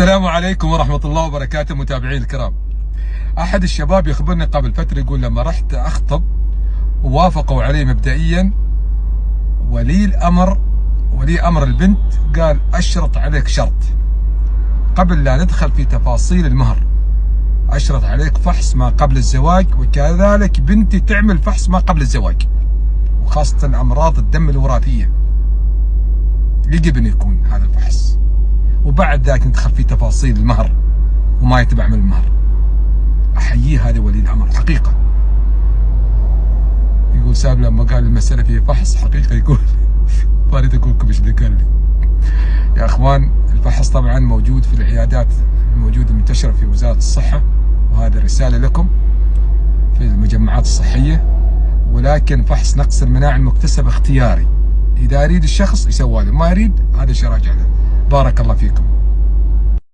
السلام عليكم ورحمة الله وبركاته متابعين الكرام. أحد الشباب يخبرني قبل فترة يقول لما رحت أخطب ووافقوا علي مبدئيا ولي أمر البنت قال أشرط عليك شرط قبل لا ندخل في تفاصيل المهر، أشرط عليك فحص ما قبل الزواج، وكذلك بنتي تعمل فحص ما قبل الزواج، وخاصة أمراض الدم الوراثية يجب أن يكون هذا الفحص، وبعد ذلك ندخل في تفاصيل المهر وما يتبع من المهر. أحييه هذا ولي الأمر حقيقة. يقول ساب لما قال المسألة فيها فحص حقيقة، يقول ما اريد اقول لكم ايش اللي قال لي. يا اخوان الفحص طبعا موجود في العيادات الموجودة المنتشرة في وزارة الصحة، وهذا رسالة لكم في المجمعات الصحية، ولكن فحص نقص المناعة المكتسب اختياري، إذا يريد الشخص يسوى له، ما يريد هذا شيء راجع له. بارك الله فيكم.